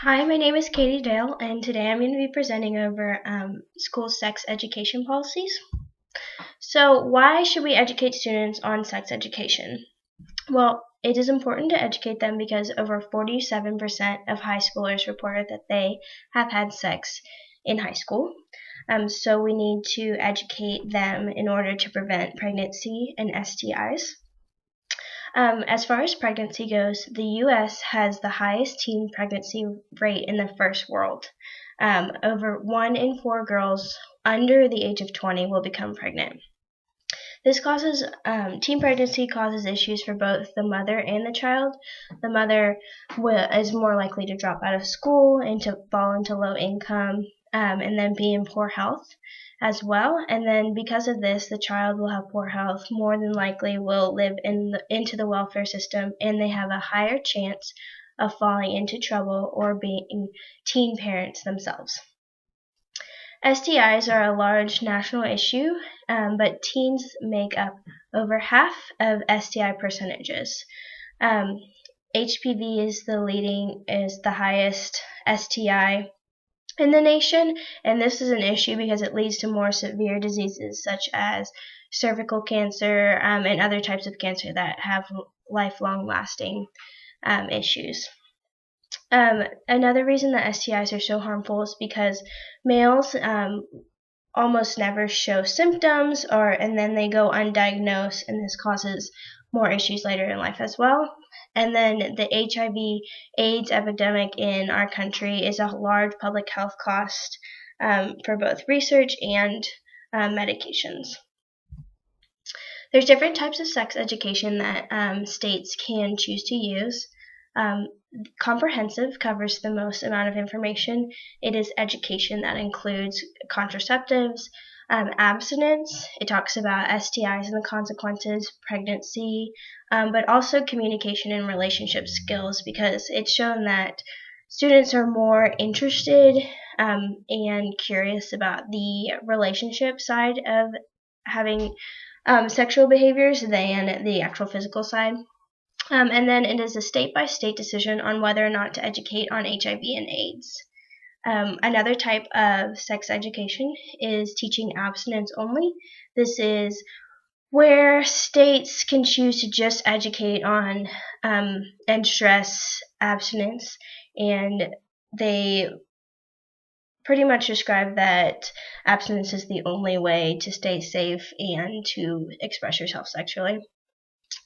Hi, my name is Katie Dale, and today I'm going to be presenting over school sex education policies. So, why should we educate students on sex education? Well, it is important to educate them because over 47% of high schoolers reported that they have had sex in high school. So, we need to educate them in order to prevent pregnancy and STIs. As far as pregnancy goes, the U.S. has the highest teen pregnancy rate in the first world. Over 1 in 4 girls under the age of 20 will become pregnant. This causes teen pregnancy causes issues for both the mother and the child. The mother is more likely to drop out of school and to fall into low income and then be in poor health as well. And then because of this, the child will have poor health, more than likely will live into the welfare system, and they have a higher chance of falling into trouble or being teen parents themselves. STIs are a large national issue, but teens make up over half of STI percentages. HPV is the highest STI in the nation, and this is an issue because it leads to more severe diseases such as cervical cancer and other types of cancer that have lifelong lasting issues. Another reason that STIs are so harmful is because males almost never show symptoms and then they go undiagnosed, and this causes more issues later in life as well. And then the HIV AIDS epidemic in our country is a large public health cost for both research and medications. There's different types of sex education that states can choose to use. Comprehensive covers the most amount of information. It is education that includes contraceptives, abstinence. It talks about STIs and the consequences, pregnancy, but also communication and relationship skills, because it's shown that students are more interested and curious about the relationship side of having sexual behaviors than the actual physical side. And then it is a state-by-state decision on whether or not to educate on HIV and AIDS. Another type of sex education is teaching abstinence only. This is where states can choose to just educate on and stress abstinence, and they pretty much describe that abstinence is the only way to stay safe and to express yourself sexually.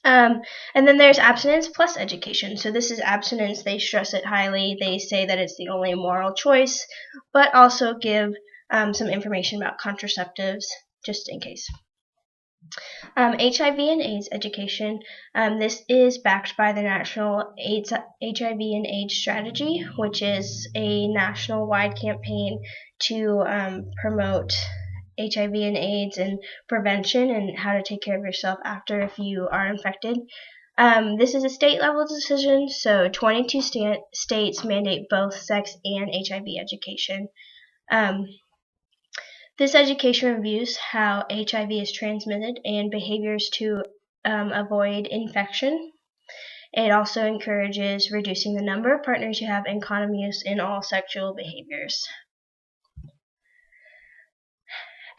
And then there's abstinence plus education. So this is abstinence. They stress it highly. They say that it's the only moral choice, but also give some information about contraceptives just in case. HIV and AIDS education. This is backed by the National HIV and AIDS Strategy, which is a national-wide campaign to promote HIV and AIDS and prevention and how to take care of yourself after if you are infected. This is a state-level decision, so 22 states mandate both sex and HIV education. This education reviews how HIV is transmitted and behaviors to avoid infection. It also encourages reducing the number of partners you have and condom use in all sexual behaviors.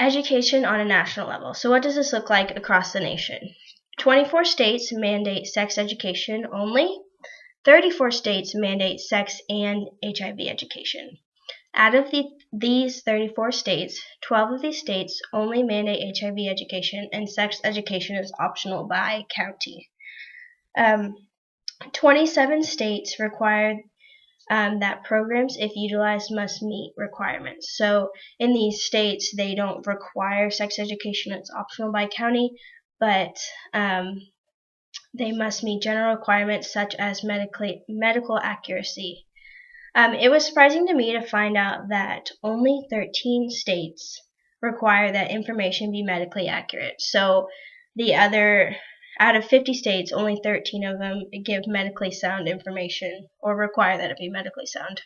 Education on a national level. So what does this look like across the nation? 24 states mandate sex education only. 34 states mandate sex and HIV education. Out of these 34 states, 12 of these states only mandate HIV education, and sex education is optional by county. 27 states require that programs, if utilized, must meet requirements. So in these states, they don't require sex education, it's optional by county, but they must meet general requirements such as medical accuracy. It was surprising to me to find out that only 13 states require that information be medically accurate. So out of 50 states, only 13 of them give medically sound information or require that it be medically sound.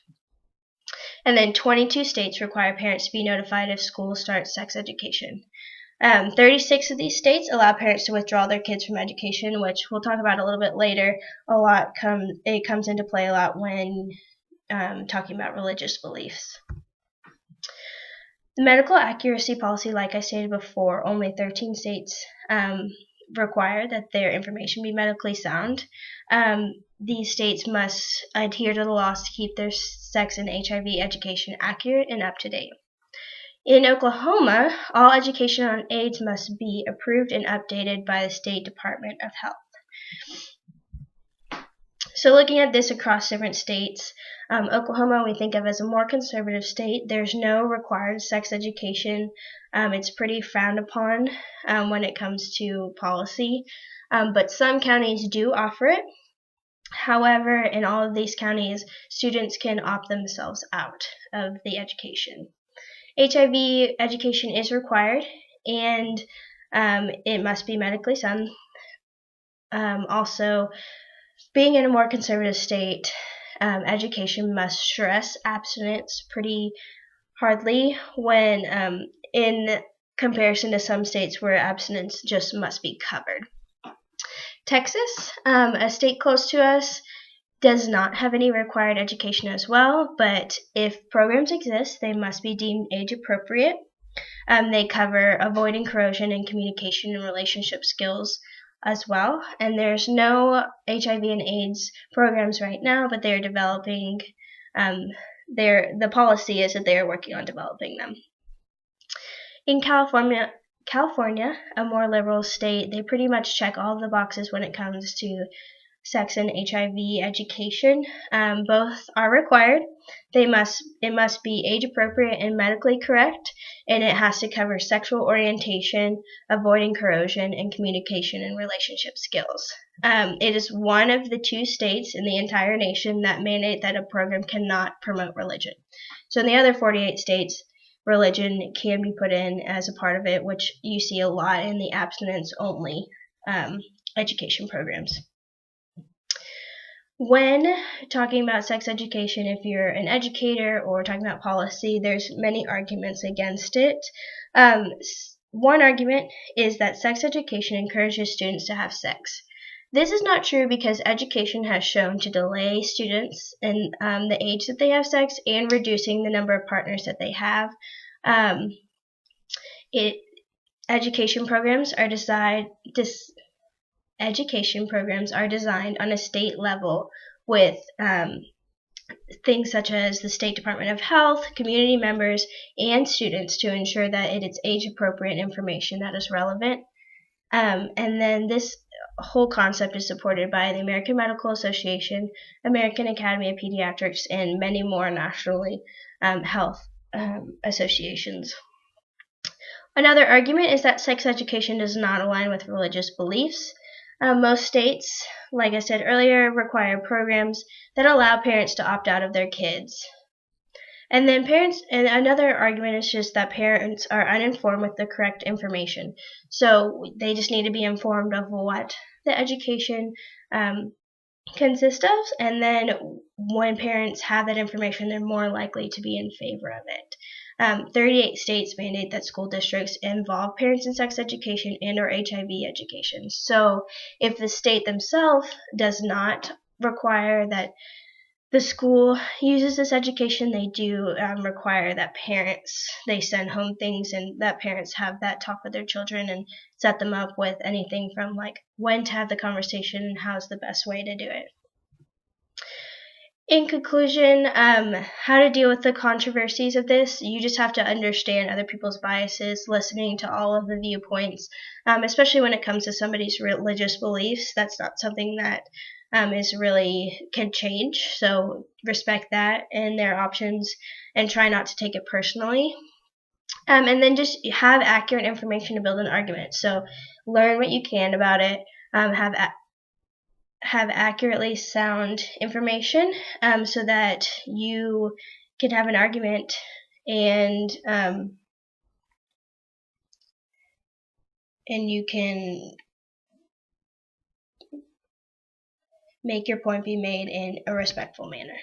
And then 22 states require parents to be notified if school starts sex education. 36 of these states allow parents to withdraw their kids from education, which we'll talk about a little bit later. It comes into play a lot when talking about religious beliefs. The medical accuracy policy, like I stated before, only 13 states require that their information be medically sound. These states must adhere to the laws to keep their sex and HIV education accurate and up to date. In Oklahoma, all education on AIDS must be approved and updated by the State Department of Health. So looking at this across different states, Oklahoma we think of as a more conservative state. There's no required sex education. It's pretty frowned upon when it comes to policy, but some counties do offer it. However, in all of these counties, students can opt themselves out of the education. HIV education is required, and it must be medically sound. Also, being in a more conservative state, education must stress abstinence pretty hardly when in comparison to some states where abstinence just must be covered. Texas, a state close to us, does not have any required education as well, but if programs exist, they must be deemed age appropriate. They cover avoiding corrosion and communication and relationship skills as well, and there's no HIV and AIDS programs right now, but they're developing. The policy is that they are working on developing them. In California, a more liberal state, they pretty much check all the boxes when it comes to sex and HIV education. Both are required. It must be age appropriate and medically correct, and it has to cover sexual orientation, avoiding corrosion, and communication and relationship skills. It is one of the 2 states in the entire nation that mandate that a program cannot promote religion. So in the other 48 states, religion can be put in as a part of it, which you see a lot in the abstinence-only education programs. When talking about sex education, if you're an educator or talking about policy, there's many arguments against it. One argument is that sex education encourages students to have sex. This is not true because education has shown to delay students in the age that they have sex and reducing the number of partners that they have. Education programs are designed on a state level with things such as the State Department of Health, community members, and students to ensure that it is age-appropriate information that is relevant. And then this whole concept is supported by the American Medical Association, American Academy of Pediatrics, and many more nationally health associations. Another argument is that sex education does not align with religious beliefs. Most states, like I said earlier, require programs that allow parents to opt out of their kids. And another argument is just that parents are uninformed with the correct information. So they just need to be informed of what the education consists of, and then when parents have that information, they're more likely to be in favor of it. 38 states mandate that school districts involve parents in sex education and or HIV education. So if the state themselves does not require that the school uses this education, they do require that they send home things and that parents have that talk with their children and set them up with anything from like when to have the conversation and how's the best way to do it. In conclusion, how to deal with the controversies of this, you just have to understand other people's biases, listening to all of the viewpoints, especially when it comes to somebody's religious beliefs. That's not something that can change, so respect that and their options and try not to take it personally. And then just have accurate information to build an argument. So learn what you can about it, have accurately sound information so that you can have an argument and you can make your point be made in a respectful manner.